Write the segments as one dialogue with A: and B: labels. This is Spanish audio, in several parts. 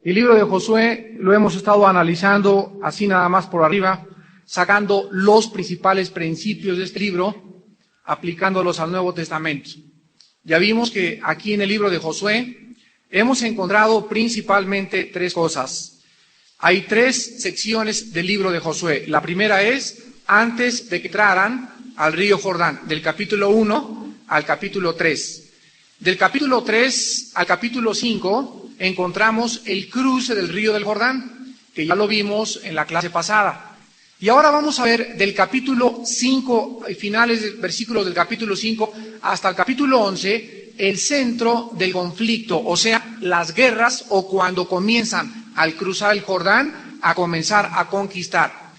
A: El libro de Josué lo hemos estado analizando así nada más por arriba, sacando los principales principios de este libro, aplicándolos al Nuevo Testamento. Ya vimos que aquí en el libro de Josué hemos encontrado principalmente tres cosas. Hay tres secciones del libro de Josué. La primera es antes de que entraran al río Jordán, del capítulo 1 al capítulo 3. Del capítulo 3 al capítulo 5 encontramos el cruce del río del Jordán, que ya lo vimos en la clase pasada. Y ahora vamos a ver del capítulo 5, finales de versículos del capítulo 5 hasta el capítulo 11, el centro del conflicto, o sea, las guerras o cuando comienzan al cruzar el Jordán a comenzar a conquistar.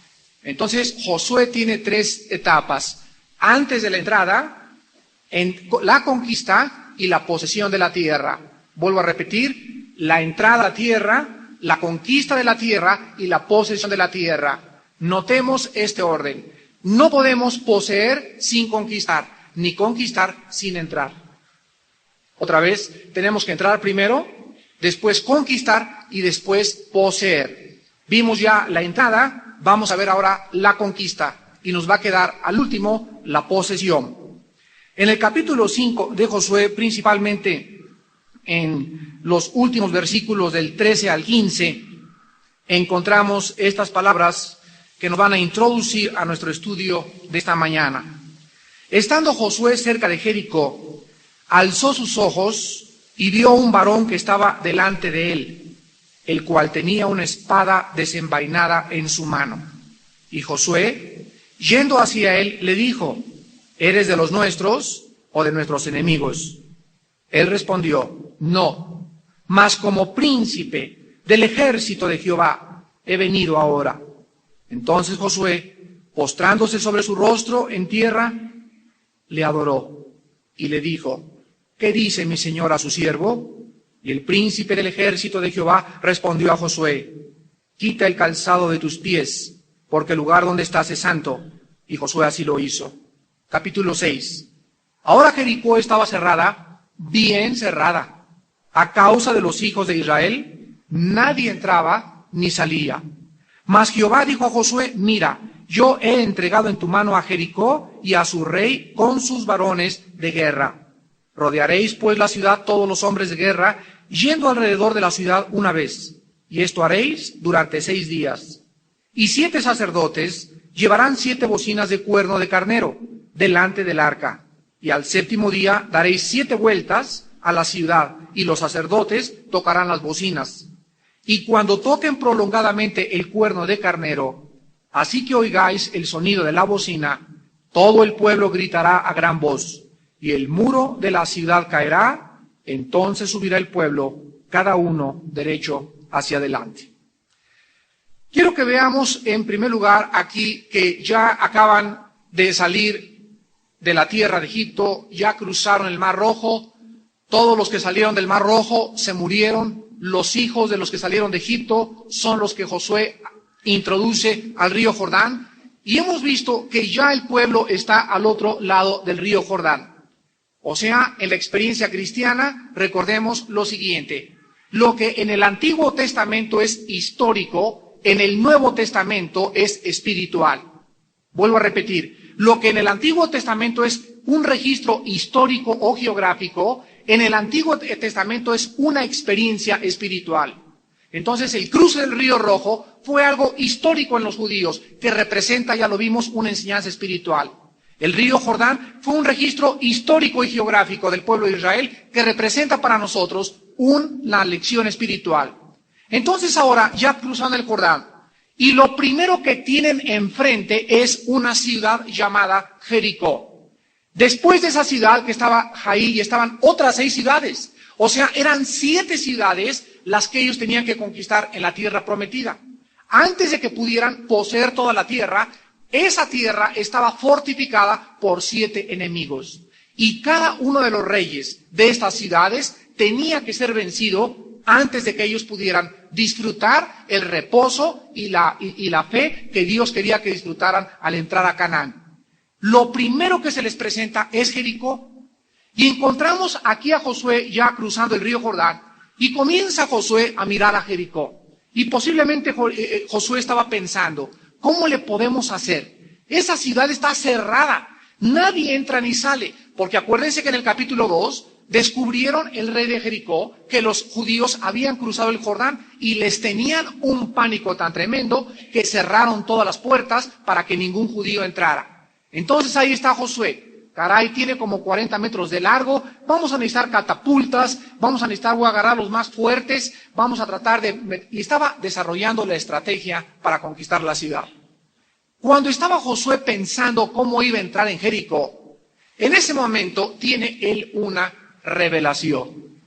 A: Entonces, Josué tiene tres etapas. Antes de la entrada, en la conquista y la posesión de la tierra. Vuelvo a repetir, la entrada a la tierra, la conquista de la tierra y la posesión de la tierra. Notemos este orden. No podemos poseer sin conquistar, ni conquistar sin entrar. Otra vez, tenemos que entrar primero, después conquistar y después poseer. Vimos ya la entrada, vamos a ver ahora la conquista y nos va a quedar al último la posesión. En el capítulo 5 de Josué, principalmente en los últimos versículos del 13 al 15, encontramos estas palabras que nos van a introducir a nuestro estudio de esta mañana. Estando Josué cerca de Jericó, alzó sus ojos y vio un varón que estaba delante de él, el cual tenía una espada desenvainada en su mano. Y Josué, yendo hacia él, le dijo: ¿eres de los nuestros o de nuestros enemigos? Él respondió: no, mas como príncipe del ejército de Jehová he venido ahora. Entonces Josué, postrándose sobre su rostro en tierra, le adoró y le dijo: ¿qué dice mi señor a su siervo? Y el príncipe del ejército de Jehová respondió a Josué: quita el calzado de tus pies, porque el lugar donde estás es santo. Y Josué así lo hizo. Capítulo 6. Ahora Jericó estaba cerrada, bien cerrada. A causa de los hijos de Israel, nadie entraba ni salía. Mas Jehová dijo a Josué: mira, yo he entregado en tu mano a Jericó y a su rey con sus varones de guerra. Rodearéis pues la ciudad todos los hombres de guerra, yendo alrededor de la ciudad una vez. Y esto haréis durante 6 días. Y 7 sacerdotes llevarán 7 bocinas de cuerno de carnero delante del arca. Y al 7º día daréis 7 vueltas a la ciudad, y los sacerdotes tocarán las bocinas. Y cuando toquen prolongadamente el cuerno de carnero, así que oigáis el sonido de la bocina, todo el pueblo gritará a gran voz, y el muro de la ciudad caerá. Entonces subirá el pueblo, cada uno derecho hacia adelante. Quiero que veamos en primer lugar aquí que ya acaban de salir de la tierra de Egipto, ya cruzaron el Mar Rojo. Todos los que salieron del Mar Rojo se murieron. Los hijos de los que salieron de Egipto son los que Josué introduce al río Jordán. Y hemos visto que ya el pueblo está al otro lado del río Jordán. O sea, en la experiencia cristiana, recordemos lo siguiente: lo que en el Antiguo Testamento es histórico, en el Nuevo Testamento es espiritual. Vuelvo a repetir, lo que en el Antiguo Testamento es un registro histórico o geográfico, en el Antiguo Testamento es una experiencia espiritual. Entonces, el cruce del Río Rojo fue algo histórico en los judíos, que representa, ya lo vimos, una enseñanza espiritual. El río Jordán fue un registro histórico y geográfico del pueblo de Israel que representa para nosotros una lección espiritual. Entonces ahora ya cruzan el Jordán y lo primero que tienen enfrente es una ciudad llamada Jericó. Después de esa ciudad que estaba ahí estaban otras 6 ciudades. O sea, eran 7 ciudades las que ellos tenían que conquistar en la tierra prometida. Antes de que pudieran poseer toda la tierra, esa tierra estaba fortificada por 7 enemigos. Y cada uno de los reyes de estas ciudades tenía que ser vencido antes de que ellos pudieran disfrutar el reposo y la fe que Dios quería que disfrutaran al entrar a Canaán. Lo primero que se les presenta es Jericó. Y encontramos aquí a Josué ya cruzando el río Jordán. Y comienza Josué a mirar a Jericó. Y posiblemente Josué estaba pensando, ¿cómo le podemos hacer? Esa ciudad está cerrada. Nadie entra ni sale. Porque acuérdense que en el capítulo 2 descubrieron el rey de Jericó que los judíos habían cruzado el Jordán y les tenían un pánico tan tremendo que cerraron todas las puertas para que ningún judío entrara. Entonces ahí está Josué. Caray, tiene como 40 metros de largo, vamos a necesitar catapultas, vamos a necesitar, voy a agarrar los más fuertes, vamos a tratar de... Y estaba desarrollando la estrategia para conquistar la ciudad. Cuando estaba Josué pensando cómo iba a entrar en Jericó, en ese momento tiene él una revelación.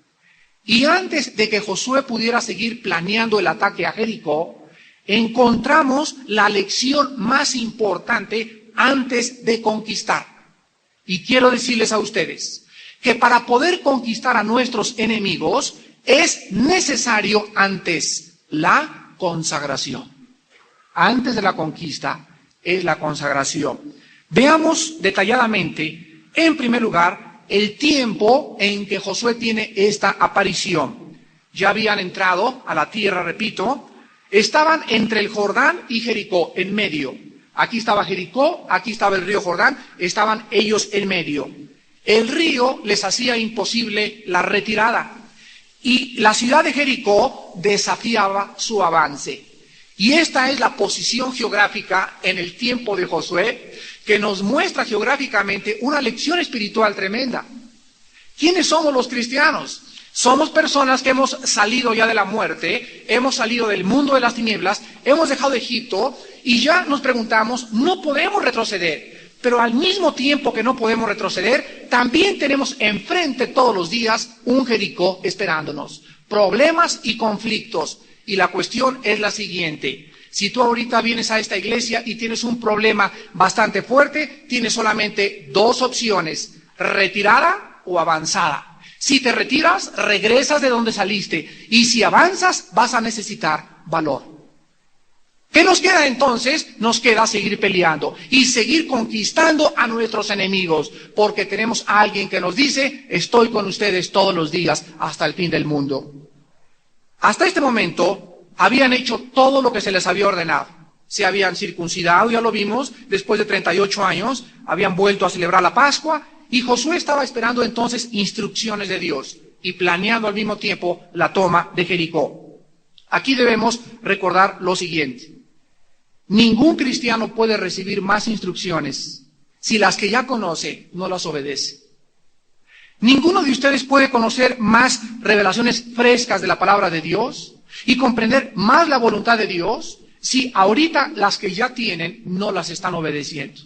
A: Y antes de que Josué pudiera seguir planeando el ataque a Jericó, encontramos la lección más importante antes de conquistar. Y quiero decirles a ustedes que para poder conquistar a nuestros enemigos es necesario antes la consagración. Antes de la conquista es la consagración. Veamos detalladamente, en primer lugar, el tiempo en que Josué tiene esta aparición. Ya habían entrado a la tierra, repito, estaban entre el Jordán y Jericó, en medio. Aquí estaba Jericó, aquí estaba el río Jordán, estaban ellos en medio. El río les hacía imposible la retirada y la ciudad de Jericó desafiaba su avance. Y esta es la posición geográfica en el tiempo de Josué que nos muestra geográficamente una lección espiritual tremenda. ¿Quiénes somos los cristianos? Somos personas que hemos salido ya de la muerte, hemos salido del mundo de las tinieblas, hemos dejado Egipto y ya nos preguntamos, no podemos retroceder. Pero al mismo tiempo que no podemos retroceder, también tenemos enfrente todos los días un Jericó esperándonos. Problemas y conflictos. Y la cuestión es la siguiente. Si tú ahorita vienes a esta iglesia y tienes un problema bastante fuerte, tienes solamente dos opciones, retirada o avanzada. Si te retiras, regresas de donde saliste. Y si avanzas, vas a necesitar valor. ¿Qué nos queda entonces? Nos queda seguir peleando y seguir conquistando a nuestros enemigos. Porque tenemos a alguien que nos dice, estoy con ustedes todos los días hasta el fin del mundo. Hasta este momento, habían hecho todo lo que se les había ordenado. Se habían circuncidado, ya lo vimos, después de 38 años, habían vuelto a celebrar la Pascua. Y Josué estaba esperando entonces instrucciones de Dios y planeando al mismo tiempo la toma de Jericó. Aquí debemos recordar lo siguiente. Ningún cristiano puede recibir más instrucciones si las que ya conoce no las obedece. Ninguno de ustedes puede conocer más revelaciones frescas de la palabra de Dios y comprender más la voluntad de Dios si ahorita las que ya tienen no las están obedeciendo.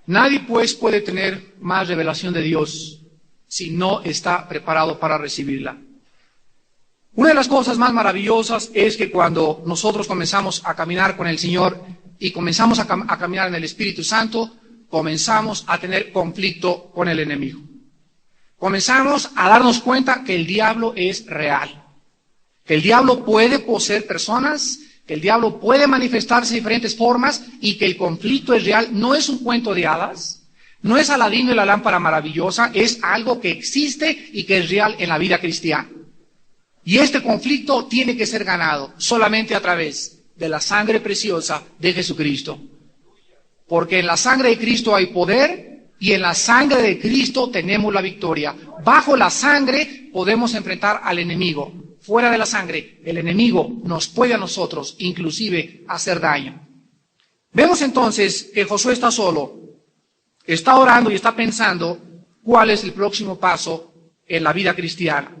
A: Nadie pues puede tener más revelación de Dios si no está preparado para recibirla. Una de las cosas más maravillosas es que cuando nosotros comenzamos a caminar con el Señor y comenzamos a caminar en el Espíritu Santo, comenzamos a tener conflicto con el enemigo. Comenzamos a darnos cuenta que el diablo es real, que el diablo puede poseer personas, que el diablo puede manifestarse de diferentes formas y que el conflicto es real. No es un cuento de hadas, no es Aladino y la lámpara maravillosa, es algo que existe y que es real en la vida cristiana. Y este conflicto tiene que ser ganado solamente a través de la sangre preciosa de Jesucristo. Porque en la sangre de Cristo hay poder y en la sangre de Cristo tenemos la victoria. Bajo la sangre podemos enfrentar al enemigo. Fuera de la sangre, el enemigo nos puede a nosotros inclusive hacer daño. Vemos entonces que Josué está solo, está orando y está pensando cuál es el próximo paso en la vida cristiana.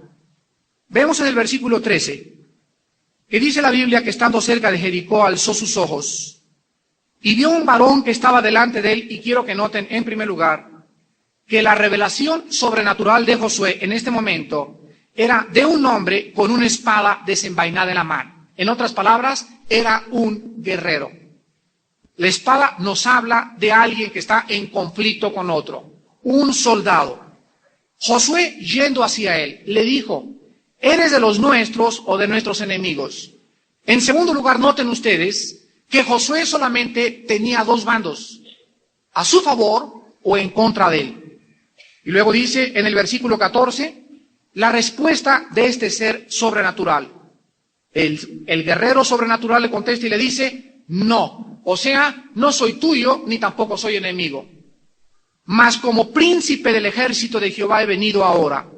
A: Vemos en el versículo 13, que dice la Biblia que estando cerca de Jericó alzó sus ojos y vio un varón que estaba delante de él, y quiero que noten en primer lugar que la revelación sobrenatural de Josué en este momento era de un hombre con una espada desenvainada en la mano. En otras palabras, era un guerrero. La espada nos habla de alguien que está en conflicto con otro, un soldado. Josué, yendo hacia él, le dijo, ¿eres de los nuestros o de nuestros enemigos? En segundo lugar, noten ustedes que Josué solamente tenía dos bandos, a su favor o en contra de él. Y luego dice en el versículo 14, la respuesta de este ser sobrenatural. El guerrero sobrenatural le contesta y le dice, no, o sea, no soy tuyo ni tampoco soy enemigo, mas como príncipe del ejército de Jehová he venido ahora.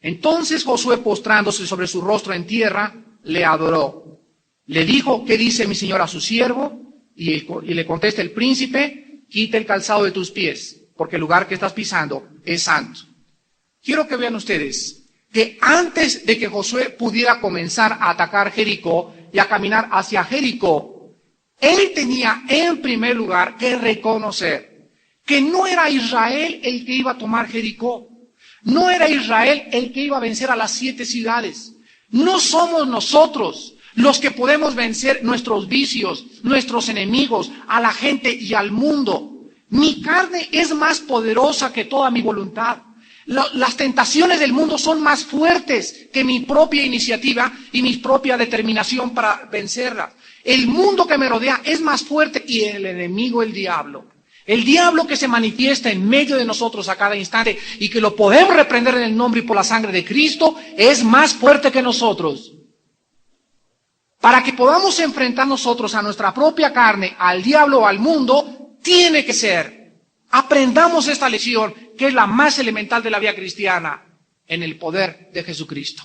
A: Entonces Josué, postrándose sobre su rostro en tierra, le adoró. Le dijo, ¿qué dice mi señor a su siervo? Y le contesta el príncipe, quita el calzado de tus pies, porque el lugar que estás pisando es santo. Quiero que vean ustedes que antes de que Josué pudiera comenzar a atacar Jericó y a caminar hacia Jericó, él tenía en primer lugar que reconocer que no era Israel el que iba a tomar Jericó, no era Israel el que iba a vencer a las 7 ciudades, no somos nosotros los que podemos vencer nuestros vicios, nuestros enemigos, a la gente y al mundo. Mi carne es más poderosa que toda mi voluntad. Las tentaciones del mundo son más fuertes que mi propia iniciativa y mi propia determinación para vencerlas. El mundo que me rodea es más fuerte y el enemigo, el diablo que se manifiesta en medio de nosotros a cada instante y que lo podemos reprender en el nombre y por la sangre de Cristo, es más fuerte que nosotros. Para que podamos enfrentar nosotros a nuestra propia carne, al diablo o al mundo, tiene que ser. Aprendamos esta lección, que es la más elemental de la vida cristiana, en el poder de Jesucristo.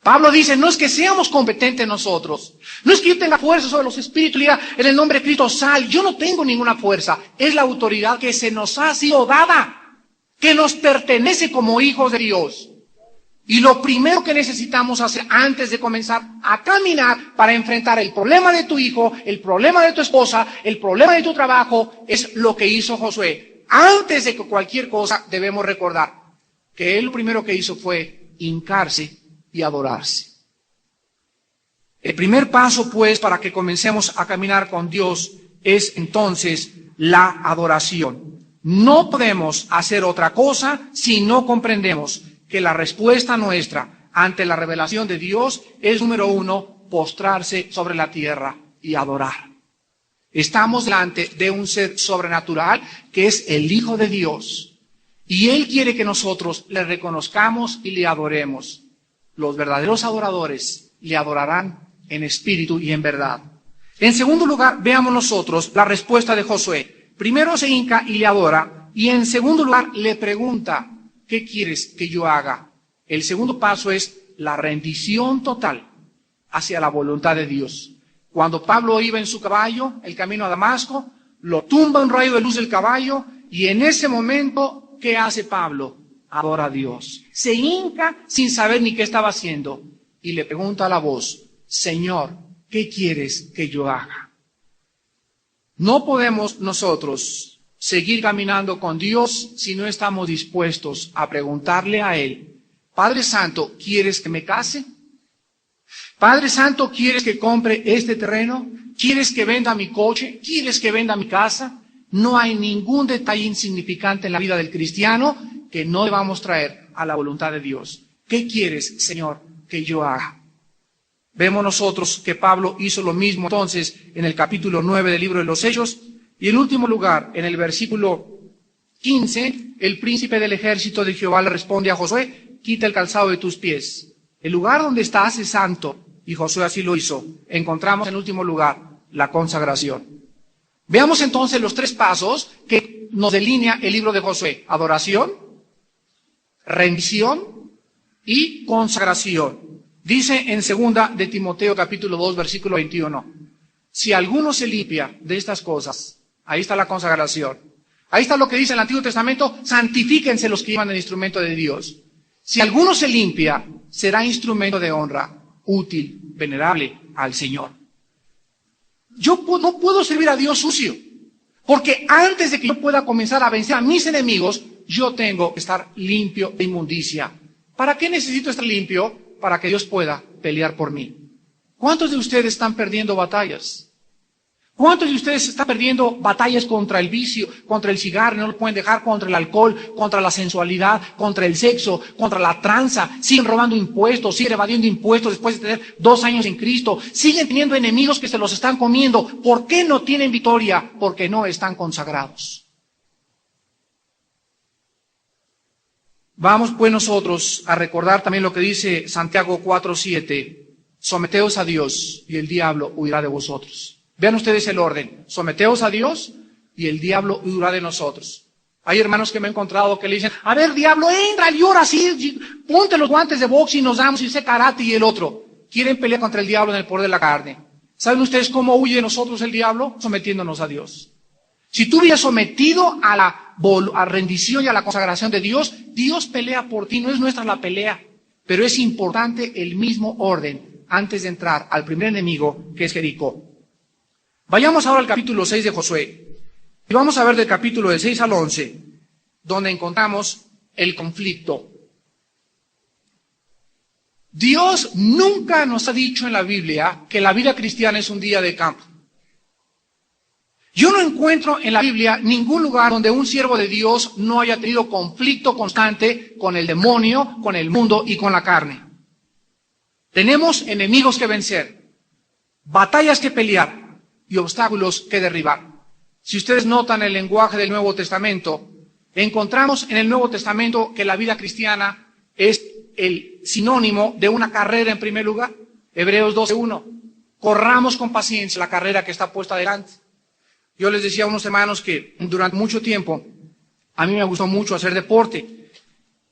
A: Pablo dice, no es que seamos competentes nosotros, no es que yo tenga fuerza sobre los espíritus y diga, en el nombre de Cristo sal, yo no tengo ninguna fuerza, es la autoridad que se nos ha sido dada, que nos pertenece como hijos de Dios. Y lo primero que necesitamos hacer antes de comenzar a caminar para enfrentar el problema de tu hijo, el problema de tu esposa, el problema de tu trabajo, es lo que hizo Josué. Antes de cualquier cosa debemos recordar que él lo primero que hizo fue hincarse y adorarse. El primer paso, pues, para que comencemos a caminar con Dios es entonces la adoración. No podemos hacer otra cosa si no comprendemos que la respuesta nuestra ante la revelación de Dios es, número 1, postrarse sobre la tierra y adorar. Estamos delante de un ser sobrenatural que es el Hijo de Dios. Y Él quiere que nosotros le reconozcamos y le adoremos. Los verdaderos adoradores le adorarán en espíritu y en verdad. En segundo lugar, veamos nosotros la respuesta de Josué. Primero se hinca y le adora, y en segundo lugar le pregunta, ¿qué quieres que yo haga? El segundo paso es la rendición total hacia la voluntad de Dios. Cuando Pablo iba en su caballo, el camino a Damasco, lo tumba un rayo de luz del caballo, y en ese momento, ¿qué hace Pablo? Adora a Dios. Se hinca sin saber ni qué estaba haciendo, y le pregunta a la voz, Señor, ¿qué quieres que yo haga? No podemos nosotros seguir caminando con Dios si no estamos dispuestos a preguntarle a Él, Padre Santo, ¿quieres que me case? Padre Santo, ¿quieres que compre este terreno? ¿Quieres que venda mi coche? ¿Quieres que venda mi casa? No hay ningún detalle insignificante en la vida del cristiano que no debamos traer a la voluntad de Dios. ¿Qué quieres, Señor, que yo haga? Vemos nosotros que Pablo hizo lo mismo entonces en el capítulo 9 del libro de los Hechos. Y en último lugar, en el versículo 15, el príncipe del ejército de Jehová le responde a Josué, quita el calzado de tus pies. El lugar donde estás es santo, y Josué así lo hizo. Encontramos en último lugar la consagración. Veamos entonces los 3 pasos que nos delinea el libro de Josué. Adoración, rendición y consagración. Dice en 2 de Timoteo capítulo 2 versículo 21, si alguno se limpia de estas cosas, ahí está la consagración. Ahí está lo que dice el Antiguo Testamento, santifíquense los que llevan el instrumento de Dios. Si alguno se limpia, será instrumento de honra, útil, venerable al Señor. Yo no puedo servir a Dios sucio, porque antes de que yo pueda comenzar a vencer a mis enemigos, yo tengo que estar limpio de inmundicia. ¿Para qué necesito estar limpio? Para que Dios pueda pelear por mí. ¿Cuántos de ustedes están perdiendo batallas? ¿Cuántos de ustedes están perdiendo batallas contra el vicio, contra el cigarro, no lo pueden dejar, contra el alcohol, contra la sensualidad, contra el sexo, contra la tranza? Siguen robando impuestos, siguen evadiendo impuestos después de tener 2 años en Cristo. Siguen teniendo enemigos que se los están comiendo. ¿Por qué no tienen victoria? Porque no están consagrados. Vamos pues nosotros a recordar también lo que dice Santiago 4:7. Someteos a Dios y el diablo huirá de vosotros. Vean ustedes el orden. Someteos a Dios y el diablo huirá de nosotros. Hay hermanos que me he encontrado que le dicen, a ver, diablo, entra y ora así, ponte los guantes de box y nos damos y ese karate y el otro. Quieren pelear contra el diablo en el poder de la carne. ¿Saben ustedes cómo huye de nosotros el diablo? Sometiéndonos a Dios. Si tú hubieras sometido a la rendición y a la consagración de Dios, Dios pelea por ti, no es nuestra la pelea. Pero es importante el mismo orden antes de entrar al primer enemigo, que es Jericó. Vayamos ahora al capítulo 6 de Josué. Y vamos a ver del capítulo del 6 al 11, donde encontramos el conflicto. Dios nunca nos ha dicho en la Biblia que la vida cristiana es un día de campo. Yo no encuentro en la Biblia ningún lugar donde un siervo de Dios no haya tenido conflicto constante con el demonio, con el mundo y con la carne. Tenemos enemigos que vencer, batallas que pelear y obstáculos que derribar. Si ustedes notan el lenguaje del Nuevo Testamento, encontramos en el Nuevo Testamento que la vida cristiana es el sinónimo de una carrera en primer lugar. Hebreos 12:1. Corramos con paciencia la carrera que está puesta delante. Yo les decía a unos hermanos que durante mucho tiempo a mí me gustó mucho hacer deporte.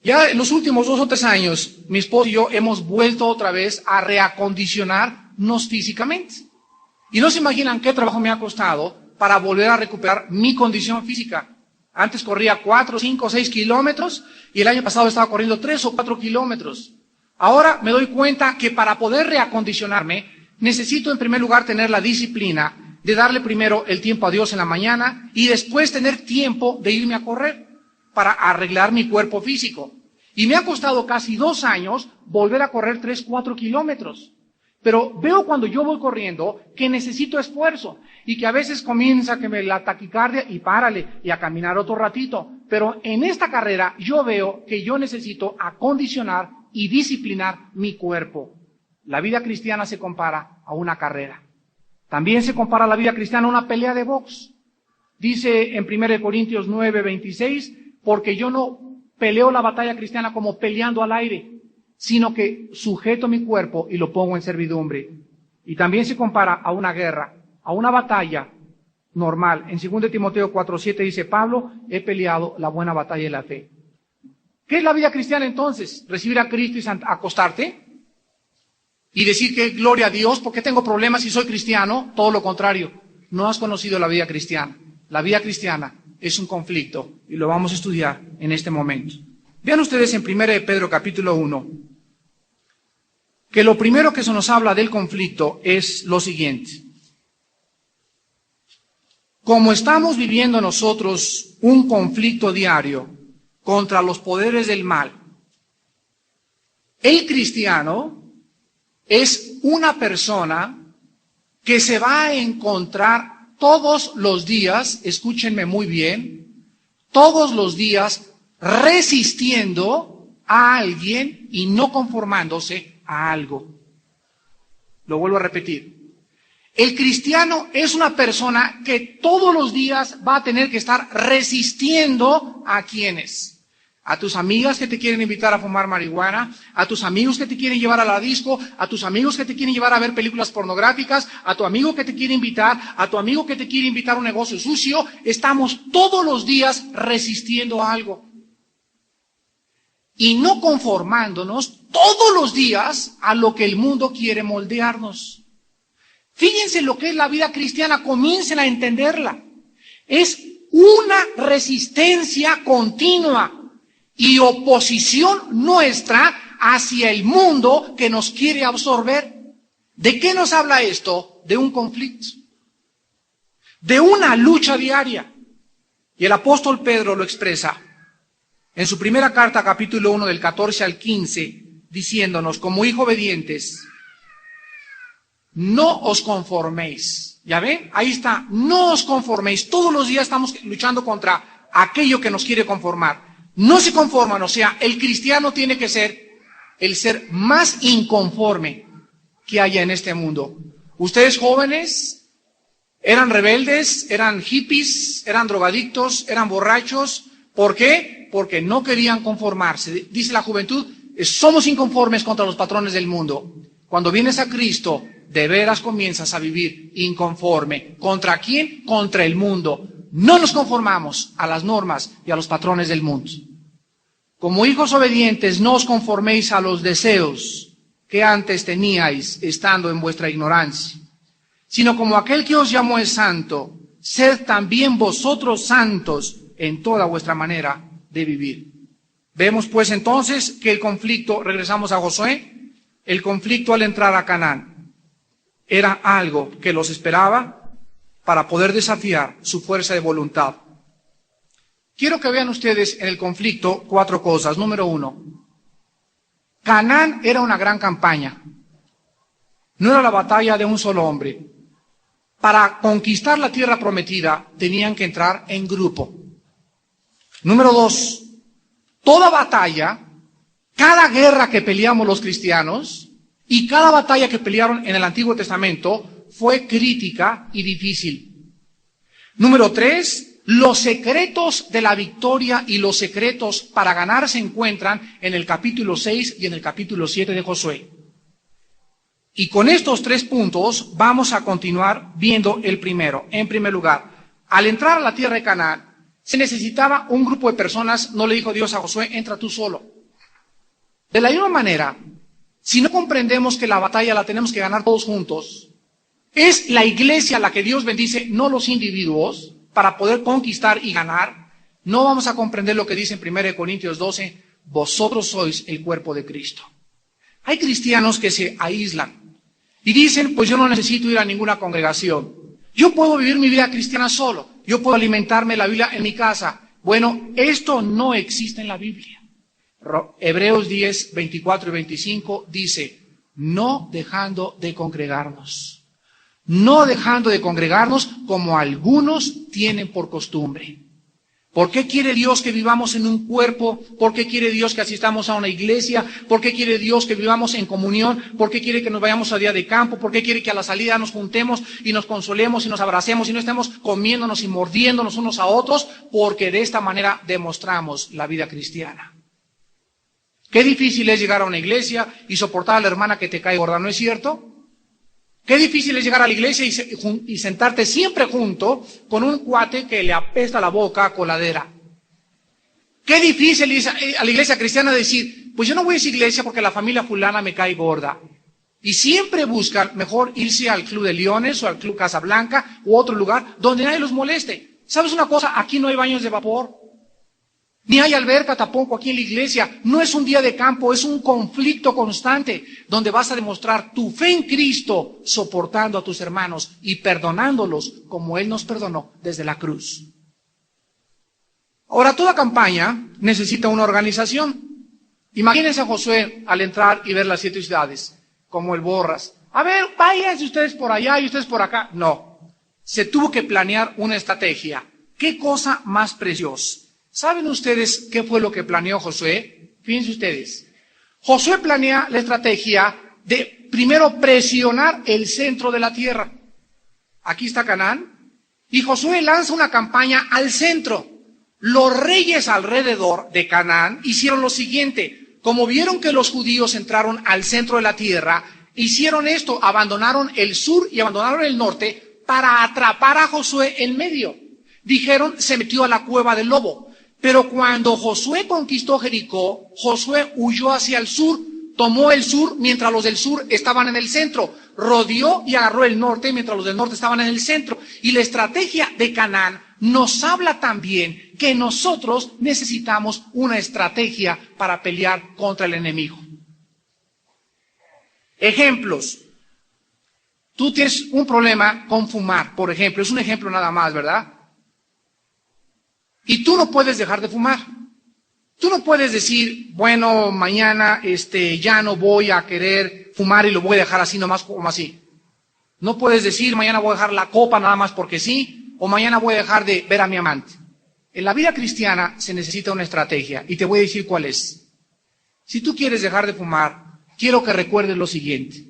A: Ya en los últimos 2 o 3 años, mi esposo y yo hemos vuelto otra vez a reacondicionarnos físicamente. Y no se imaginan qué trabajo me ha costado para volver a recuperar mi condición física. Antes corría 4, 5, 6 kilómetros y el año pasado estaba corriendo 3 o 4 kilómetros. Ahora me doy cuenta que para poder reacondicionarme necesito en primer lugar tener la disciplina de darle primero el tiempo a Dios en la mañana y después tener tiempo de irme a correr para arreglar mi cuerpo físico. Y me ha costado casi 2 años volver a correr 3, 4 kilómetros. Pero veo cuando yo voy corriendo que necesito esfuerzo y que a veces comienza que me la taquicardia y párale y a caminar otro ratito. Pero en esta carrera yo veo que yo necesito acondicionar y disciplinar mi cuerpo. La vida cristiana se compara a una carrera. También se compara la vida cristiana a una pelea de box. Dice en 1 Corintios 9:26, porque yo no peleo la batalla cristiana como peleando al aire, sino que sujeto mi cuerpo y lo pongo en servidumbre. Y también se compara a una guerra, a una batalla normal. En 2 Timoteo 4:7 dice, Pablo, he peleado la buena batalla de la fe. ¿Qué es la vida cristiana entonces? ¿Recibir a Cristo y acostarte? ¿Y decir que gloria a Dios porque tengo problemas y soy cristiano? Todo lo contrario, no has conocido la vida cristiana. La vida cristiana es un conflicto y lo vamos a estudiar en este momento. Vean ustedes en 1 Pedro capítulo 1, que lo primero que se nos habla del conflicto es lo siguiente. Como estamos viviendo nosotros un conflicto diario contra los poderes del mal, el cristiano es una persona que se va a encontrar todos los días, escúchenme muy bien, todos los días resistiendo a alguien y no conformándose a algo. Lo vuelvo a repetir. El cristiano es una persona que todos los días va a tener que estar resistiendo a quienes. A tus amigas que te quieren invitar a fumar marihuana, a tus amigos que te quieren llevar a la disco, a tus amigos que te quieren llevar a ver películas pornográficas, a tu amigo que te quiere invitar, a tu amigo que te quiere invitar a un negocio sucio. Estamos todos los días resistiendo a algo. Y no conformándonos todos los días a lo que el mundo quiere moldearnos. Fíjense lo que es la vida cristiana, comiencen a entenderla. Es una resistencia continua y oposición nuestra hacia el mundo que nos quiere absorber. ¿De qué nos habla esto? De un conflicto, de una lucha diaria. Y el apóstol Pedro lo expresa en su primera carta, capítulo 1, del 14 al 15, diciéndonos, como hijos obedientes, no os conforméis. ¿Ya ven? Ahí está, no os conforméis. Todos los días estamos luchando contra aquello que nos quiere conformar. No se conforman, o sea, el cristiano tiene que ser el ser más inconforme que haya en este mundo. Ustedes jóvenes eran rebeldes, eran hippies, eran drogadictos, eran borrachos, ¿Por qué? Porque no querían conformarse. Dice la juventud, somos inconformes contra los patrones del mundo. Cuando vienes a Cristo, de veras comienzas a vivir inconforme. ¿Contra quién? Contra el mundo. No nos conformamos a las normas y a los patrones del mundo. Como hijos obedientes, no os conforméis a los deseos que antes teníais estando en vuestra ignorancia, sino como aquel que os llamó es santo, sed también vosotros santos en toda vuestra manera de vivir. Vemos pues entonces que el conflicto, regresamos a Josué, el conflicto al entrar a Canaán era algo que los esperaba para poder desafiar su fuerza de voluntad. Quiero que vean ustedes en el conflicto 4 cosas. Número 1, Canaán era una gran campaña. No era la batalla de un solo hombre. Para conquistar la tierra prometida tenían que entrar en grupo. Número 2, toda batalla, cada guerra que peleamos los cristianos y cada batalla que pelearon en el Antiguo Testamento fue crítica y difícil. Número 3, los secretos de la victoria y los secretos para ganar se encuentran en el capítulo 6 y en el capítulo 7 de Josué. Y con estos 3 puntos vamos a continuar viendo el primero. En primer lugar, al entrar a la tierra de Canaán, se necesitaba un grupo de personas. No le dijo Dios a Josué, entra tú solo. De la misma manera, si no comprendemos que la batalla la tenemos que ganar todos juntos, es la iglesia la que Dios bendice, no los individuos, para poder conquistar y ganar, no vamos a comprender lo que dice en 1 Corintios 12, vosotros sois el cuerpo de Cristo. Hay cristianos que se aíslan y dicen, pues yo no necesito ir a ninguna congregación. Yo puedo vivir mi vida cristiana solo. Yo puedo alimentarme la Biblia en mi casa. Bueno, esto no existe en la Biblia. Hebreos 10, 24 y 25 dice, no dejando de congregarnos. No dejando de congregarnos como algunos tienen por costumbre. ¿Por qué quiere Dios que vivamos en un cuerpo? ¿Por qué quiere Dios que asistamos a una iglesia? ¿Por qué quiere Dios que vivamos en comunión? ¿Por qué quiere que nos vayamos a día de campo? ¿Por qué quiere que a la salida nos juntemos y nos consolemos y nos abracemos y no estemos comiéndonos y mordiéndonos unos a otros? Porque de esta manera demostramos la vida cristiana. Qué difícil es llegar a una iglesia y soportar a la hermana que te cae gorda, ¿no es cierto? Qué difícil es llegar a la iglesia y sentarte siempre junto con un cuate que le apesta la boca a coladera. Qué difícil es a la iglesia cristiana decir, pues yo no voy a esa iglesia porque la familia fulana me cae gorda. Y siempre buscan mejor irse al Club de Leones o al Club Casablanca u otro lugar donde nadie los moleste. ¿Sabes una cosa? Aquí no hay baños de vapor. Ni hay alberca tampoco aquí en la iglesia. No es un día de campo, es un conflicto constante donde vas a demostrar tu fe en Cristo soportando a tus hermanos y perdonándolos como Él nos perdonó desde la cruz. Ahora, toda campaña necesita una organización. Imagínense a Josué al entrar y ver las 7 ciudades, como el Borras. A ver, váyanse ustedes por allá y ustedes por acá. No, se tuvo que planear una estrategia. ¿Qué cosa más preciosa? ¿Saben ustedes qué fue lo que planeó Josué? Fíjense ustedes. Josué planea la estrategia de primero presionar el centro de la tierra. Aquí está Canaán. Y Josué lanza una campaña al centro. Los reyes alrededor de Canaán hicieron lo siguiente. Como vieron que los judíos entraron al centro de la tierra, hicieron esto, abandonaron el sur y abandonaron el norte para atrapar a Josué en medio. Dijeron, se metió a la cueva del lobo. Pero cuando Josué conquistó Jericó, Josué huyó hacia el sur, tomó el sur mientras los del sur estaban en el centro, rodeó y agarró el norte mientras los del norte estaban en el centro. Y la estrategia de Canaán nos habla también que nosotros necesitamos una estrategia para pelear contra el enemigo. Ejemplos. Tú tienes un problema con fumar, por ejemplo, es un ejemplo nada más, ¿verdad? Y tú no puedes dejar de fumar. Tú no puedes decir, bueno, mañana ya no voy a querer fumar y lo voy a dejar así nomás como así. No puedes decir, mañana voy a dejar la copa nada más porque sí, o mañana voy a dejar de ver a mi amante. En la vida cristiana se necesita una estrategia y te voy a decir cuál es. Si tú quieres dejar de fumar, quiero que recuerdes lo siguiente.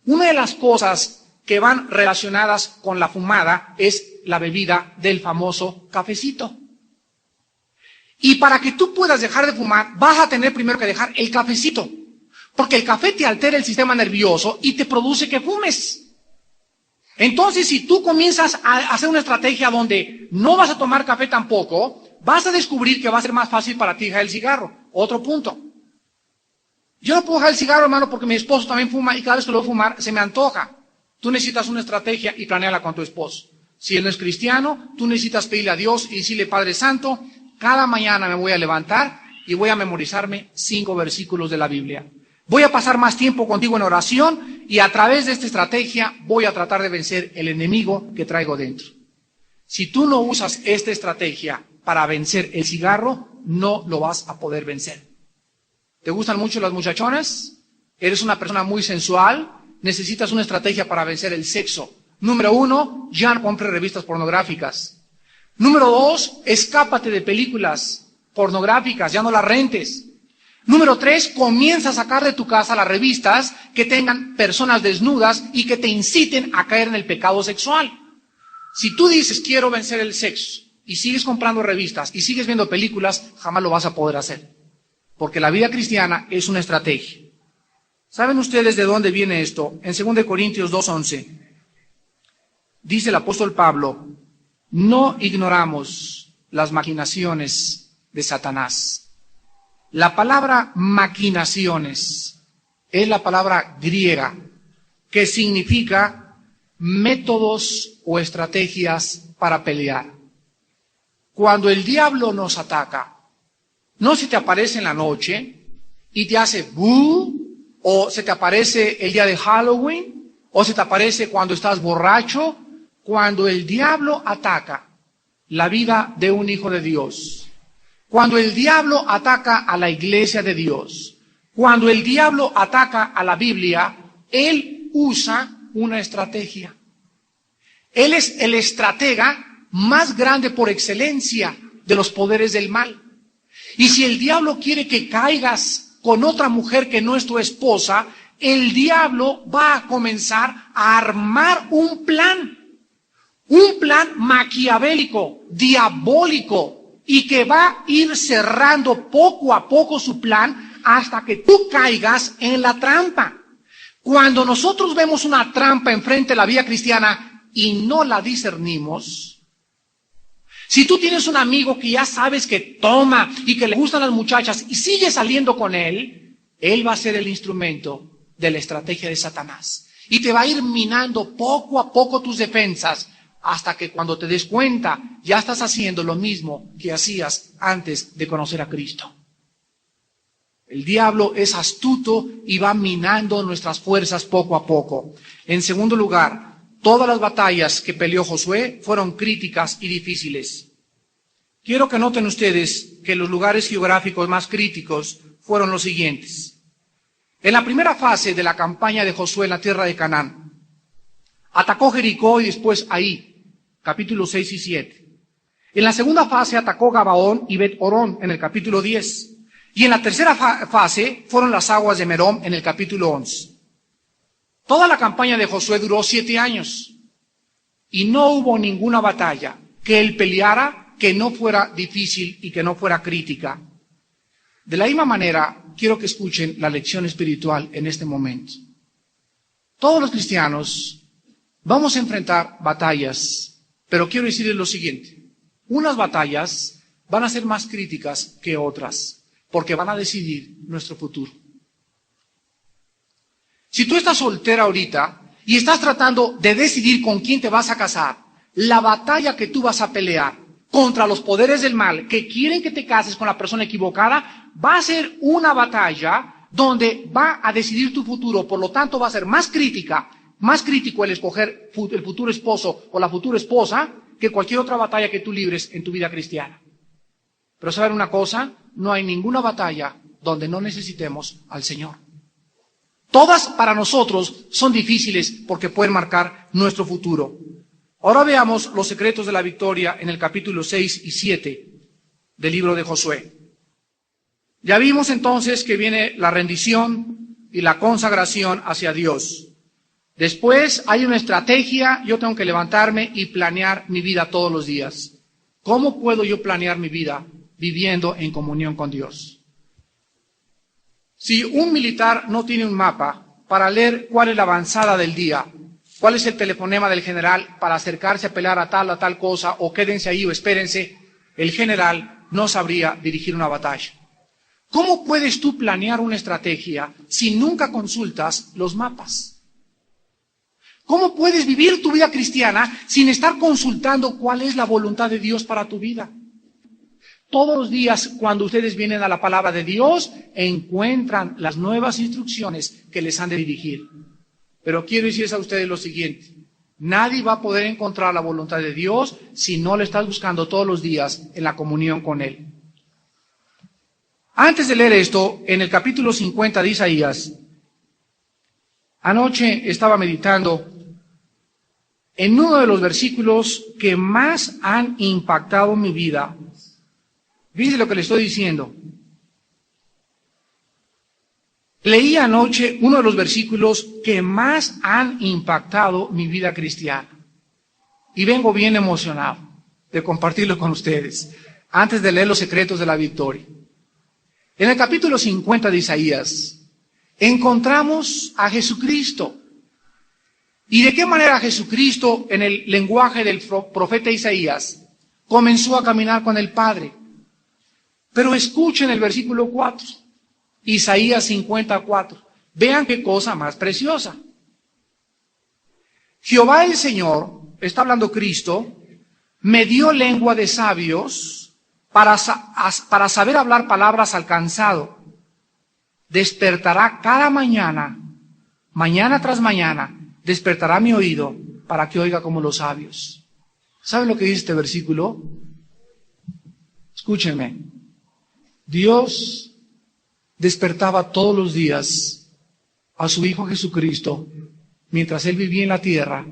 A: Una de las cosas que van relacionadas con la fumada es la bebida del famoso cafecito. Y para que tú puedas dejar de fumar, vas a tener primero que dejar el cafecito. Porque el café te altera el sistema nervioso y te produce que fumes. Entonces, si tú comienzas a hacer una estrategia donde no vas a tomar café tampoco, vas a descubrir que va a ser más fácil para ti dejar el cigarro. Otro punto. Yo no puedo dejar el cigarro, hermano, porque mi esposo también fuma y cada vez que lo voy a fumar se me antoja. Tú necesitas una estrategia y planéala con tu esposo. Si él no es cristiano, tú necesitas pedirle a Dios y decirle, Padre Santo, cada mañana me voy a levantar y voy a memorizarme 5 versículos de la Biblia. Voy a pasar más tiempo contigo en oración y a través de esta estrategia voy a tratar de vencer el enemigo que traigo dentro. Si tú no usas esta estrategia para vencer el cigarro, no lo vas a poder vencer. ¿Te gustan mucho las muchachonas? ¿Eres una persona muy sensual? Necesitas una estrategia para vencer el sexo. Número 1, ya no compres revistas pornográficas. Número 2, escápate de películas pornográficas, ya no las rentes. Número 3, comienza a sacar de tu casa las revistas que tengan personas desnudas y que te inciten a caer en el pecado sexual. Si tú dices, quiero vencer el sexo, y sigues comprando revistas y sigues viendo películas, jamás lo vas a poder hacer. Porque la vida cristiana es una estrategia. ¿Saben ustedes de dónde viene esto? En 2 Corintios 2:11, dice el apóstol Pablo, no ignoramos las maquinaciones de Satanás. La palabra maquinaciones es la palabra griega que significa métodos o estrategias para pelear. Cuando el diablo nos ataca, no se te aparece en la noche y te hace ¡bú! O se te aparece el día de Halloween, o se te aparece cuando estás borracho. Cuando el diablo ataca la vida de un hijo de Dios, cuando el diablo ataca a la iglesia de Dios, cuando el diablo ataca a la Biblia, él usa una estrategia. Él es el estratega más grande por excelencia de los poderes del mal. Y si el diablo quiere que caigas con otra mujer que no es tu esposa, el diablo va a comenzar a armar un plan maquiavélico, diabólico, y que va a ir cerrando poco a poco su plan hasta que tú caigas en la trampa. Cuando nosotros vemos una trampa enfrente de la vida cristiana y no la discernimos, si tú tienes un amigo que ya sabes que toma y que le gustan las muchachas y sigue saliendo con él va a ser el instrumento de la estrategia de Satanás. Y te va a ir minando poco a poco tus defensas hasta que cuando te des cuenta ya estás haciendo lo mismo que hacías antes de conocer a Cristo. El diablo es astuto y va minando nuestras fuerzas poco a poco. En segundo lugar, todas las batallas que peleó Josué fueron críticas y difíciles. Quiero que noten ustedes que los lugares geográficos más críticos fueron los siguientes. En la primera fase de la campaña de Josué en la tierra de Canaán, atacó Jericó y después Ahí, capítulos 6 y 7. En la segunda fase atacó Gabaón y Bet-Horón en el capítulo 10. Y en la tercera fase fueron las aguas de Merom en el capítulo 11. Toda la campaña de Josué duró 7 años y no hubo ninguna batalla que él peleara que no fuera difícil y que no fuera crítica. De la misma manera, quiero que escuchen la lección espiritual en este momento. Todos los cristianos vamos a enfrentar batallas, pero quiero decirles lo siguiente. Unas batallas van a ser más críticas que otras, porque van a decidir nuestro futuro. Si tú estás soltera ahorita y estás tratando de decidir con quién te vas a casar, la batalla que tú vas a pelear contra los poderes del mal que quieren que te cases con la persona equivocada, va a ser una batalla donde va a decidir tu futuro. Por lo tanto, va a ser más crítico el escoger el futuro esposo o la futura esposa que cualquier otra batalla que tú libres en tu vida cristiana. Pero ¿saben una cosa? No hay ninguna batalla donde no necesitemos al Señor. Todas para nosotros son difíciles porque pueden marcar nuestro futuro. Ahora veamos los secretos de la victoria en el capítulo 6 y 7 del libro de Josué. Ya vimos entonces que viene la rendición y la consagración hacia Dios. Después hay una estrategia, yo tengo que levantarme y planear mi vida todos los días. ¿Cómo puedo yo planear mi vida? viviendo en comunión con Dios. Si un militar no tiene un mapa para leer cuál es la avanzada del día, cuál es el telefonema del general para acercarse a pelear a tal cosa, o quédense ahí o espérense, el general no sabría dirigir una batalla. ¿Cómo puedes tú planear una estrategia si nunca consultas los mapas? ¿Cómo puedes vivir tu vida cristiana sin estar consultando cuál es la voluntad de Dios para tu vida? Todos los días, cuando ustedes vienen a la palabra de Dios, encuentran las nuevas instrucciones que les han de dirigir. Pero quiero decirles a ustedes lo siguiente: nadie va a poder encontrar la voluntad de Dios si no le estás buscando todos los días en la comunión con Él. Antes de leer esto, en el capítulo 50 de Isaías, anoche estaba meditando en uno de los versículos que más han impactado mi vida. Fíjense lo que le estoy diciendo. Leí anoche uno de los versículos que más han impactado mi vida cristiana. Y vengo bien emocionado de compartirlo con ustedes, antes de leer los secretos de la victoria. En el capítulo 50 de Isaías, encontramos a Jesucristo. ¿Y de qué manera Jesucristo, en el lenguaje del profeta Isaías, comenzó a caminar con el Padre? Pero escuchen el versículo 4, Isaías 54. Vean qué cosa más preciosa. Jehová el Señor, está hablando Cristo, me dio lengua de sabios para saber hablar palabras al cansado. Despertará cada mañana, mañana tras mañana, despertará mi oído para que oiga como los sabios. ¿Saben lo que dice este versículo? Escúchenme. Dios despertaba todos los días a su Hijo Jesucristo mientras Él vivía en la tierra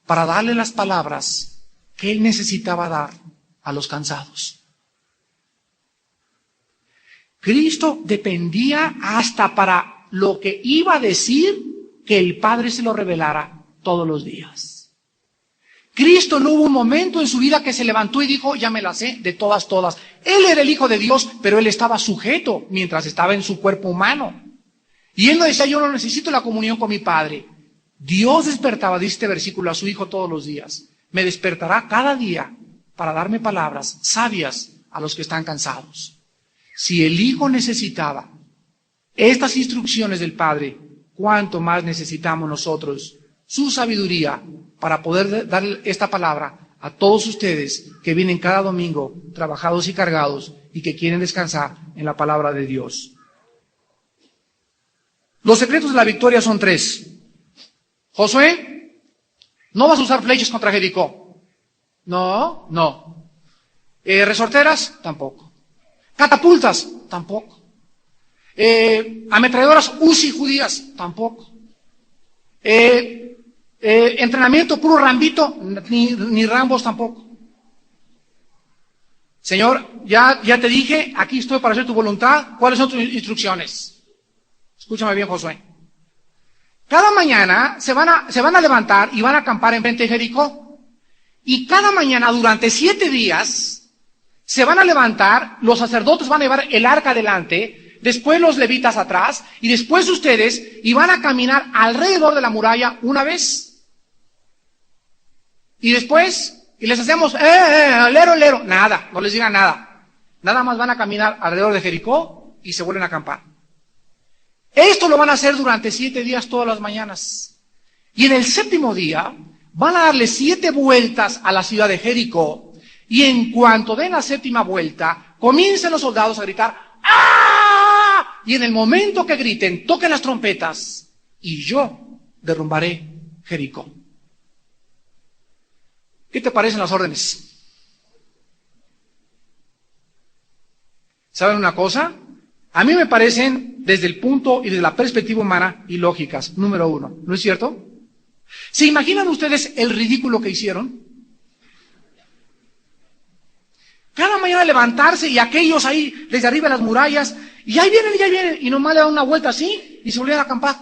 A: para darle las palabras que Él necesitaba dar a los cansados. Cristo dependía hasta para lo que iba a decir que el Padre se lo revelara todos los días. Cristo no hubo un momento en su vida que se levantó y dijo, ya me la sé de todas. Él era el Hijo de Dios, pero Él estaba sujeto mientras estaba en su cuerpo humano. Y Él no decía, yo no necesito la comunión con mi Padre. Dios despertaba, dice este versículo, a su Hijo todos los días. Me despertará cada día para darme palabras sabias a los que están cansados. Si el Hijo necesitaba estas instrucciones del Padre, ¿cuánto más necesitamos nosotros su sabiduría para poder dar esta palabra a todos ustedes que vienen cada domingo trabajados y cargados y que quieren descansar en la palabra de Dios? Los secretos de la victoria son 3. Josué, no vas a usar flechas contra Jericó. No. Resorteras, tampoco. Catapultas, tampoco. Ametralladoras UCI judías, tampoco. Entrenamiento puro Rambito, ni Rambos tampoco. Señor, ya te dije, aquí estoy para hacer tu voluntad. ¿Cuáles son tus instrucciones? Escúchame bien, Josué. Cada mañana se van a levantar y van a acampar enfrente de Jericó. Y cada mañana durante 7 días se van a levantar, los sacerdotes van a llevar el arca adelante, después los levitas atrás, y después ustedes, y van a caminar alrededor de la muralla una vez. Y después, y les hacemos, lero, nada, no les digan nada. Nada más van a caminar alrededor de Jericó y se vuelven a acampar. Esto lo van a hacer durante 7 días todas las mañanas. Y en el 7º día, van a darle 7 vueltas a la ciudad de Jericó, y en cuanto den la 7ª vuelta, comiencen los soldados a gritar, ¡ah! Y en el momento que griten, toquen las trompetas, y yo derrumbaré Jericó. ¿Qué te parecen las órdenes? ¿Saben una cosa? A mí me parecen, desde el punto y desde la perspectiva humana, ilógicas. Número 1, ¿no es cierto? ¿Se imaginan ustedes el ridículo que hicieron? Cada mañana levantarse y aquellos ahí desde arriba de las murallas, y ahí vienen, y nomás le dan una vuelta así y se volvieron a acampar.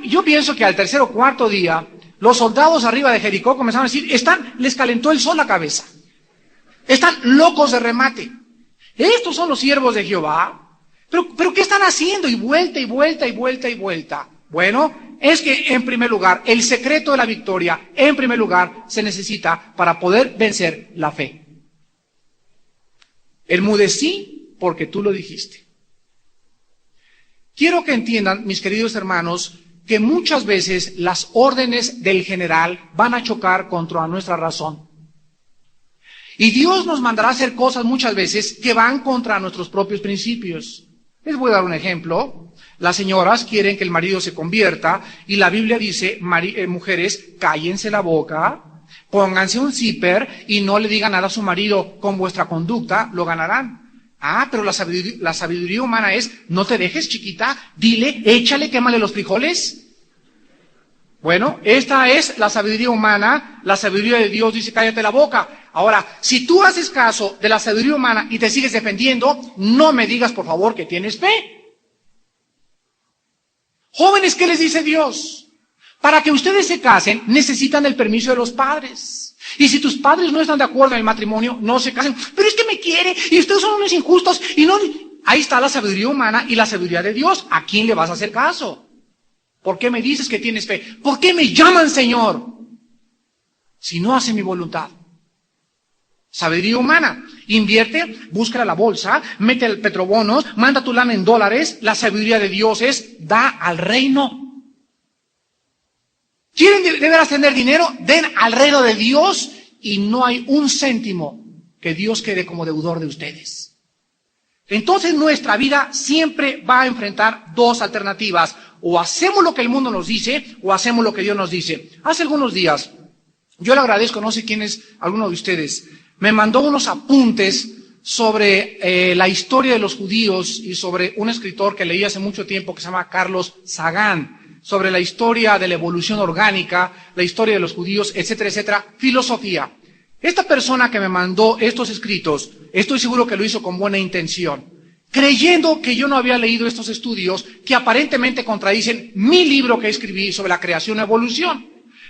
A: Yo pienso que al 3.º o 4.º día, los soldados arriba de Jericó comenzaron a decir, les calentó el sol la cabeza. Están locos de remate. Estos son los siervos de Jehová. Pero ¿qué están haciendo? Y vuelta, y vuelta, y vuelta, y vuelta. Bueno, es que en primer lugar, el secreto de la victoria, en primer lugar, se necesita para poder vencer la fe. Enmudecí porque tú lo dijiste. Quiero que entiendan, mis queridos hermanos, que muchas veces las órdenes del general van a chocar contra nuestra razón. Y Dios nos mandará a hacer cosas muchas veces que van contra nuestros propios principios. Les voy a dar un ejemplo. Las señoras quieren que el marido se convierta y la Biblia dice, mujeres, cállense la boca, pónganse un zipper y no le digan nada a su marido, con vuestra conducta lo ganarán. Pero la sabiduría humana es, no te dejes chiquita, dile, échale, quémale los frijoles. Bueno, esta es la sabiduría humana, la sabiduría de Dios dice, cállate la boca. Ahora, si tú haces caso de la sabiduría humana y te sigues defendiendo, no me digas, por favor, que tienes fe. Jóvenes, ¿qué les dice Dios? Para que ustedes se casen, necesitan el permiso de los padres. Y si tus padres no están de acuerdo en el matrimonio, no se casen. Pero es que me quiere, y ustedes son unos injustos, y no... Ahí está la sabiduría humana y la sabiduría de Dios. ¿A quién le vas a hacer caso? ¿Por qué me dices que tienes fe? ¿Por qué me llaman Señor? Si no hace mi voluntad. Sabiduría humana. Invierte, busca la bolsa, mete el petrobonos, manda tu lana en dólares. La sabiduría de Dios es, da al reino. ¿Quieren de veras tener dinero? Den al reino de Dios y no hay un céntimo que Dios quede como deudor de ustedes. Entonces nuestra vida siempre va a enfrentar dos alternativas. O hacemos lo que el mundo nos dice, o hacemos lo que Dios nos dice. Hace algunos días, yo le agradezco, no sé quién es alguno de ustedes, me mandó unos apuntes sobre la historia de los judíos y sobre un escritor que leí hace mucho tiempo que se llama Carlos Sagan, sobre la historia de la evolución orgánica, la historia de los judíos, etcétera, etcétera, filosofía. Esta persona que me mandó estos escritos, estoy seguro que lo hizo con buena intención, creyendo que yo no había leído estos estudios que aparentemente contradicen mi libro que escribí sobre la creación y evolución.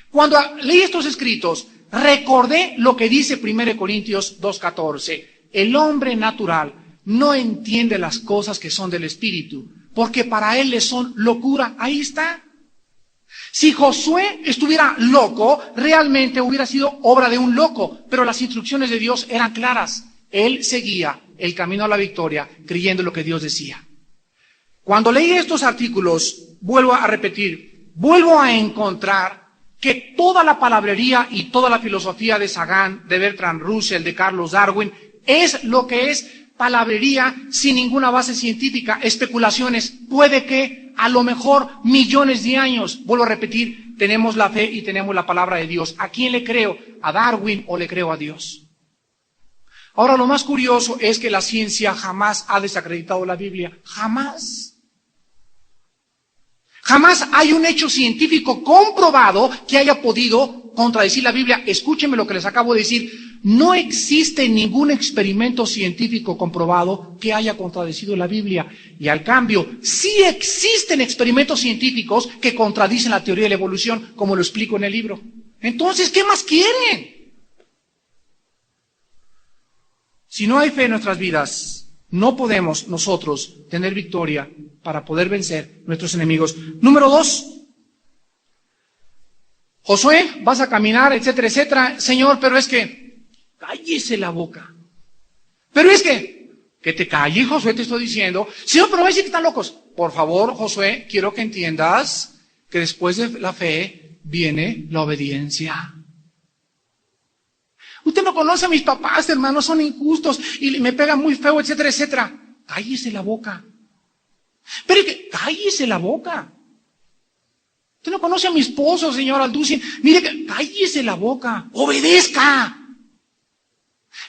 A: Cuando leí estos escritos, recordé lo que dice 1 Corintios 2:14. El hombre natural no entiende las cosas que son del Espíritu, porque para él le son locura. Ahí está. Si Josué estuviera loco, realmente hubiera sido obra de un loco, pero las instrucciones de Dios eran claras. Él seguía el camino a la victoria, creyendo lo que Dios decía. Cuando leí estos artículos, vuelvo a repetir, vuelvo a encontrar que toda la palabrería y toda la filosofía de Sagan, de Bertrand Russell, de Carlos Darwin, es lo que es palabrería sin ninguna base científica, especulaciones. Puede que a lo mejor millones de años, vuelvo a repetir, tenemos la fe y tenemos la palabra de Dios. ¿A quién le creo? ¿A Darwin o le creo a Dios? Ahora, lo más curioso es que la ciencia jamás ha desacreditado la Biblia. Jamás. Jamás hay un hecho científico comprobado que haya podido contradecir la Biblia. Escúchenme lo que les acabo de decir. No existe ningún experimento científico comprobado que haya contradecido la Biblia. Y al cambio, sí existen experimentos científicos que contradicen la teoría de la evolución, como lo explico en el libro. Entonces, ¿qué más quieren? Si no hay fe en nuestras vidas, no podemos nosotros tener victoria para poder vencer nuestros enemigos. Número 2. Josué, vas a caminar, etcétera, etcétera. Señor, pero es que, cállese la boca. Pero es que te calles, Josué, te estoy diciendo. Señor, pero va a decir que están locos. Por favor, Josué, quiero que entiendas que después de la fe viene la obediencia. Usted no conoce a mis papás, hermanos, son injustos y me pegan muy feo, etcétera, etcétera. Cállese la boca. Pero es que, cállese la boca. Usted no conoce a mi esposo, señor Alducin. Mire que, cállese la boca. Obedezca.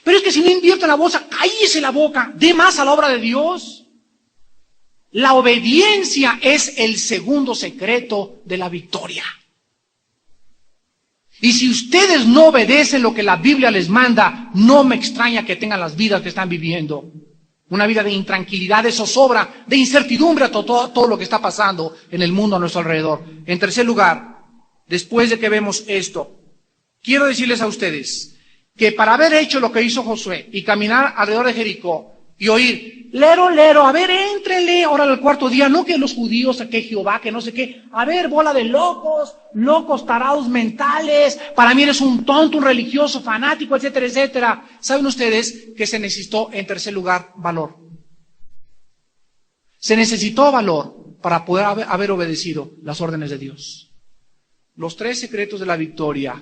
A: Pero es que si no invierto en la bolsa, cállese la boca. Dé más a la obra de Dios. La obediencia es el segundo secreto de la victoria. Y si ustedes no obedecen lo que la Biblia les manda, no me extraña que tengan las vidas que están viviendo. Una vida de intranquilidad, de zozobra, de incertidumbre a todo lo que está pasando en el mundo a nuestro alrededor. En tercer lugar, después de que vemos esto, quiero decirles a ustedes que para haber hecho lo que hizo Josué y caminar alrededor de Jericó y oír, lero, lero, a ver, éntrenle, ahora el cuarto día, no que los judíos, que Jehová, que no sé qué, a ver, bola de locos, locos, tarados mentales, para mí eres un tonto, un religioso, fanático, etcétera, etcétera. ¿Saben ustedes que se necesitó, en tercer lugar, valor? Se necesitó valor para poder haber obedecido las órdenes de Dios. Los 3 secretos de la victoria.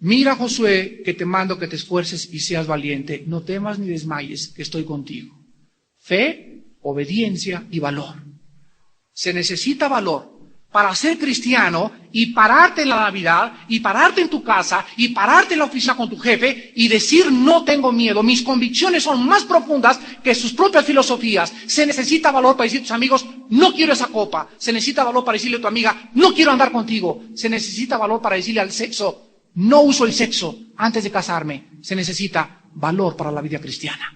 A: Mira, Josué, que te mando que te esfuerces y seas valiente. No temas ni desmayes, que estoy contigo. Fe, obediencia y valor. Se necesita valor para ser cristiano y pararte en la Navidad y pararte en tu casa y pararte en la oficina con tu jefe y decir no tengo miedo. Mis convicciones son más profundas que sus propias filosofías. Se necesita valor para decir a tus amigos no quiero esa copa. Se necesita valor para decirle a tu amiga no quiero andar contigo. Se necesita valor para decirle al sexo no uso el sexo antes de casarme. Se necesita valor para la vida cristiana.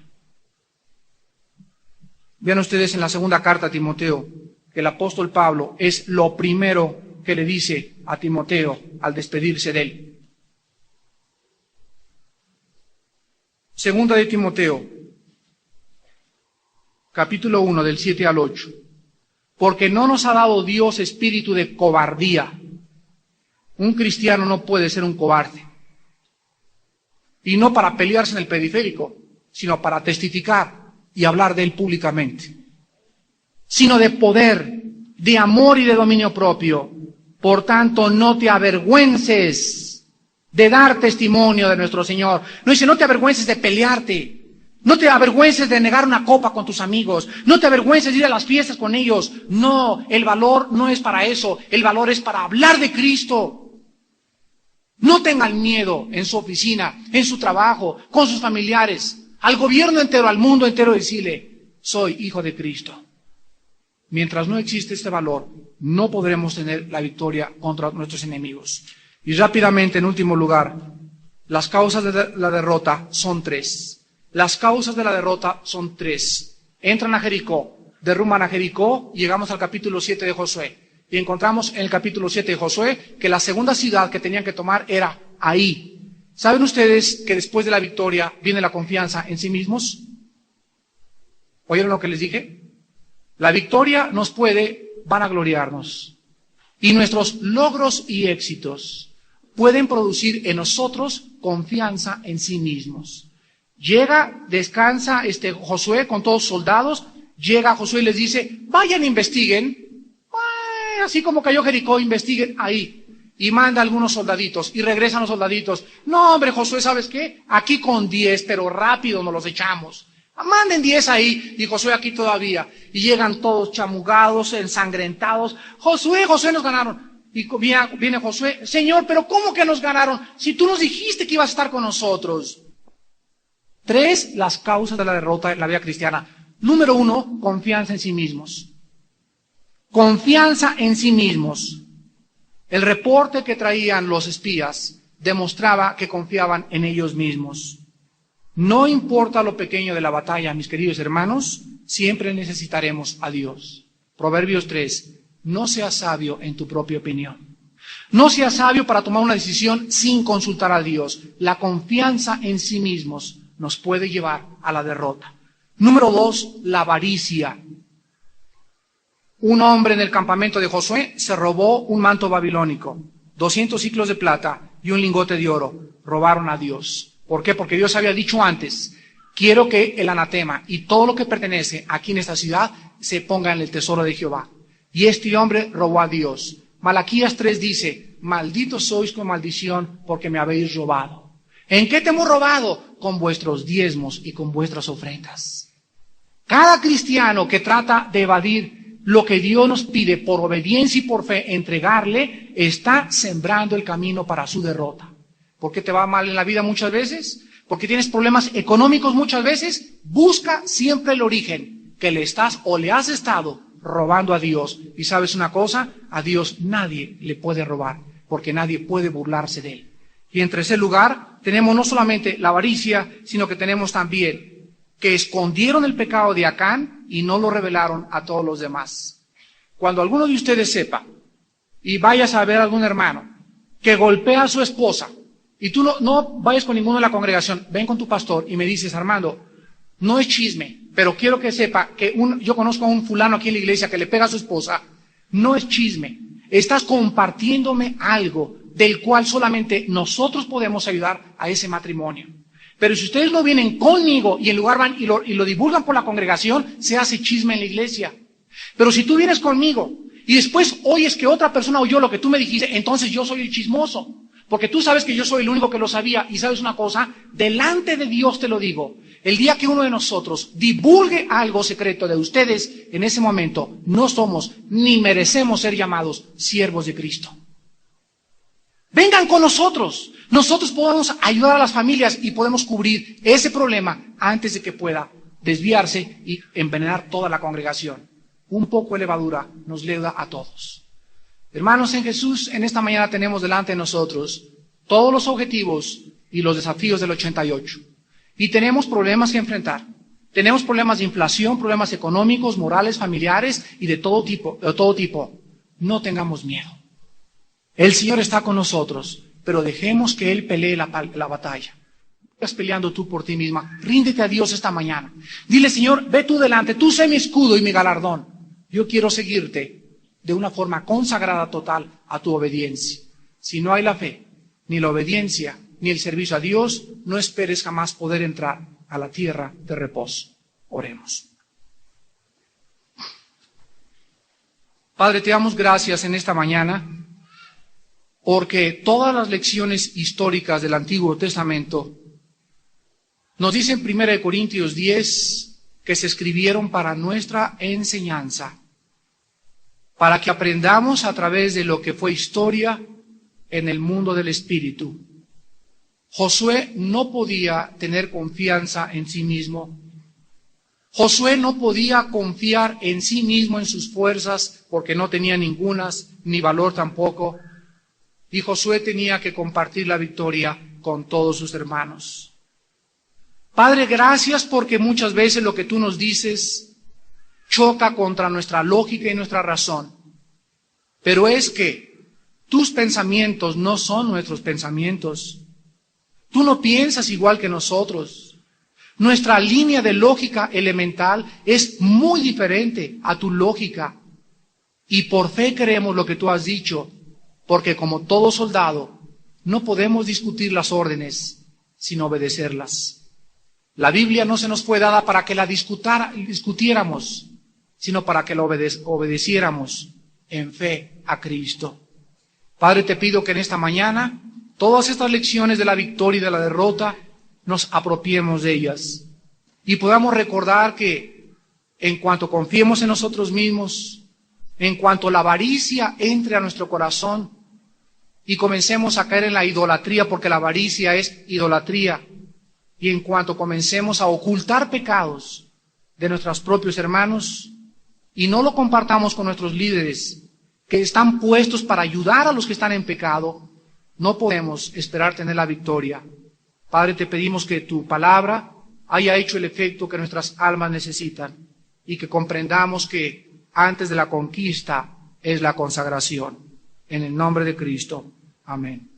A: Vean ustedes en la segunda carta a Timoteo que el apóstol Pablo es lo primero que le dice a Timoteo al despedirse de él. Segunda de Timoteo, capítulo 1, del 7 al 8. Porque no nos ha dado Dios espíritu de cobardía. Un cristiano no puede ser un cobarde. Y no para pelearse en el periférico, sino para testificar y hablar de él públicamente. Sino de poder, de amor y de dominio propio. Por tanto, no te avergüences de dar testimonio de nuestro Señor. No dice, no te avergüences de pelearte. No te avergüences de negar una copa con tus amigos. No te avergüences de ir a las fiestas con ellos. No, el valor no es para eso. El valor es para hablar de Cristo. No tengan miedo en su oficina, en su trabajo, con sus familiares, al gobierno entero, al mundo entero, decirle, soy hijo de Cristo. Mientras no existe este valor, no podremos tener la victoria contra nuestros enemigos. Y rápidamente, en último lugar, las causas de la derrota son 3. Las causas de la derrota son 3. Entran a Jericó, derrumban a Jericó, y llegamos al capítulo 7 de Josué. Y encontramos en el capítulo 7 de Josué que la segunda ciudad que tenían que tomar era Ahí. ¿Saben ustedes que después de la victoria viene la confianza en sí mismos? ¿Oyeron lo que les dije? La victoria nos puede vanagloriarnos. Y nuestros logros y éxitos pueden producir en nosotros confianza en sí mismos. Llega, descansa Josué con todos los soldados. Llega Josué y les dice, vayan, investiguen. Así como cayó Jericó, investiguen ahí. Y manda algunos soldaditos, y regresan los soldaditos. No, hombre, Josué, ¿sabes qué? Aquí con 10, pero rápido nos los echamos. Manden 10 ahí, y Josué aquí todavía. Y llegan todos chamugados, ensangrentados. Josué, nos ganaron. Y viene Josué, Señor, pero ¿cómo que nos ganaron? Si tú nos dijiste que ibas a estar con nosotros. 3, las causas de la derrota en la vida cristiana. Número 1, confianza en sí mismos. Confianza en sí mismos. El reporte que traían los espías demostraba que confiaban en ellos mismos. No importa lo pequeño de la batalla, mis queridos hermanos, siempre necesitaremos a Dios. Proverbios 3. No seas sabio en tu propia opinión. No seas sabio para tomar una decisión sin consultar a Dios. La confianza en sí mismos nos puede llevar a la derrota. Número 2, la avaricia. Un hombre en el campamento de Josué se robó un manto babilónico, 200 ciclos de plata y un lingote de oro. Robaron a Dios. ¿Por qué? Porque Dios había dicho antes, quiero que el anatema y todo lo que pertenece aquí en esta ciudad se ponga en el tesoro de Jehová. Y este hombre robó a Dios. Malaquías 3 dice, malditos sois con maldición porque me habéis robado. ¿En qué te hemos robado? Con vuestros diezmos y con vuestras ofrendas. Cada cristiano que trata de evadir lo que Dios nos pide por obediencia y por fe entregarle, está sembrando el camino para su derrota. ¿Por qué te va mal en la vida muchas veces? ¿Porque tienes problemas económicos muchas veces? Busca siempre el origen, que le estás o le has estado robando a Dios. Y sabes una cosa, a Dios nadie le puede robar, porque nadie puede burlarse de él. Y en tercer lugar, tenemos no solamente la avaricia, sino que tenemos también que escondieron el pecado de Acán y no lo revelaron a todos los demás. Cuando alguno de ustedes sepa y vayas a ver a algún hermano que golpea a su esposa y tú no vayas con ninguno de la congregación, ven con tu pastor y me dices, Armando, no es chisme, pero quiero que sepa que yo conozco a un fulano aquí en la iglesia que le pega a su esposa, no es chisme, estás compartiéndome algo del cual solamente nosotros podemos ayudar a ese matrimonio. Pero si ustedes no vienen conmigo y en lugar van y lo divulgan por la congregación, se hace chisme en la iglesia. Pero si tú vienes conmigo y después oyes que otra persona oyó lo que tú me dijiste, entonces yo soy el chismoso. Porque tú sabes que yo soy el único que lo sabía. Y sabes una cosa, delante de Dios te lo digo, el día que uno de nosotros divulgue algo secreto de ustedes, en ese momento no somos ni merecemos ser llamados siervos de Cristo. Vengan con nosotros. Nosotros podemos ayudar a las familias y podemos cubrir ese problema antes de que pueda desviarse y envenenar toda la congregación. Un poco de levadura nos leuda a todos. Hermanos en Jesús, en esta mañana tenemos delante de nosotros todos los objetivos y los desafíos del 88. Y tenemos problemas que enfrentar. Tenemos problemas de inflación, problemas económicos, morales, familiares y de todo tipo. No tengamos miedo. El Señor está con nosotros, pero dejemos que Él pelee la batalla. Estás peleando tú por ti misma. Ríndete a Dios esta mañana. Dile, Señor, ve tú delante, tú sé mi escudo y mi galardón. Yo quiero seguirte de una forma consagrada total a tu obediencia. Si no hay la fe, ni la obediencia, ni el servicio a Dios, no esperes jamás poder entrar a la tierra de reposo. Oremos. Padre, te damos gracias en esta mañana porque todas las lecciones históricas del Antiguo Testamento nos dicen en 1 Corintios 10 que se escribieron para nuestra enseñanza, para que aprendamos a través de lo que fue historia en el mundo del Espíritu. Josué no podía tener confianza en sí mismo. Josué no podía confiar en sí mismo, en sus fuerzas, porque no tenía ningunas, ni valor tampoco. Y Josué tenía que compartir la victoria con todos sus hermanos. Padre, gracias porque muchas veces lo que tú nos dices choca contra nuestra lógica y nuestra razón. Pero es que tus pensamientos no son nuestros pensamientos. Tú no piensas igual que nosotros. Nuestra línea de lógica elemental es muy diferente a tu lógica. Y por fe creemos lo que tú has dicho, porque como todo soldado, no podemos discutir las órdenes sin obedecerlas. La Biblia no se nos fue dada para que la discutiéramos, sino para que la obedeciéramos en fe a Cristo. Padre, te pido que en esta mañana todas estas lecciones de la victoria y de la derrota nos apropiemos de ellas y podamos recordar que en cuanto confiemos en nosotros mismos, en cuanto la avaricia entre a nuestro corazón y comencemos a caer en la idolatría, porque la avaricia es idolatría, y en cuanto comencemos a ocultar pecados de nuestros propios hermanos y no lo compartamos con nuestros líderes que están puestos para ayudar a los que están en pecado, no podemos esperar tener la victoria. Padre, te pedimos que tu palabra haya hecho el efecto que nuestras almas necesitan y que comprendamos que antes de la conquista es la consagración. En el nombre de Cristo. Amén.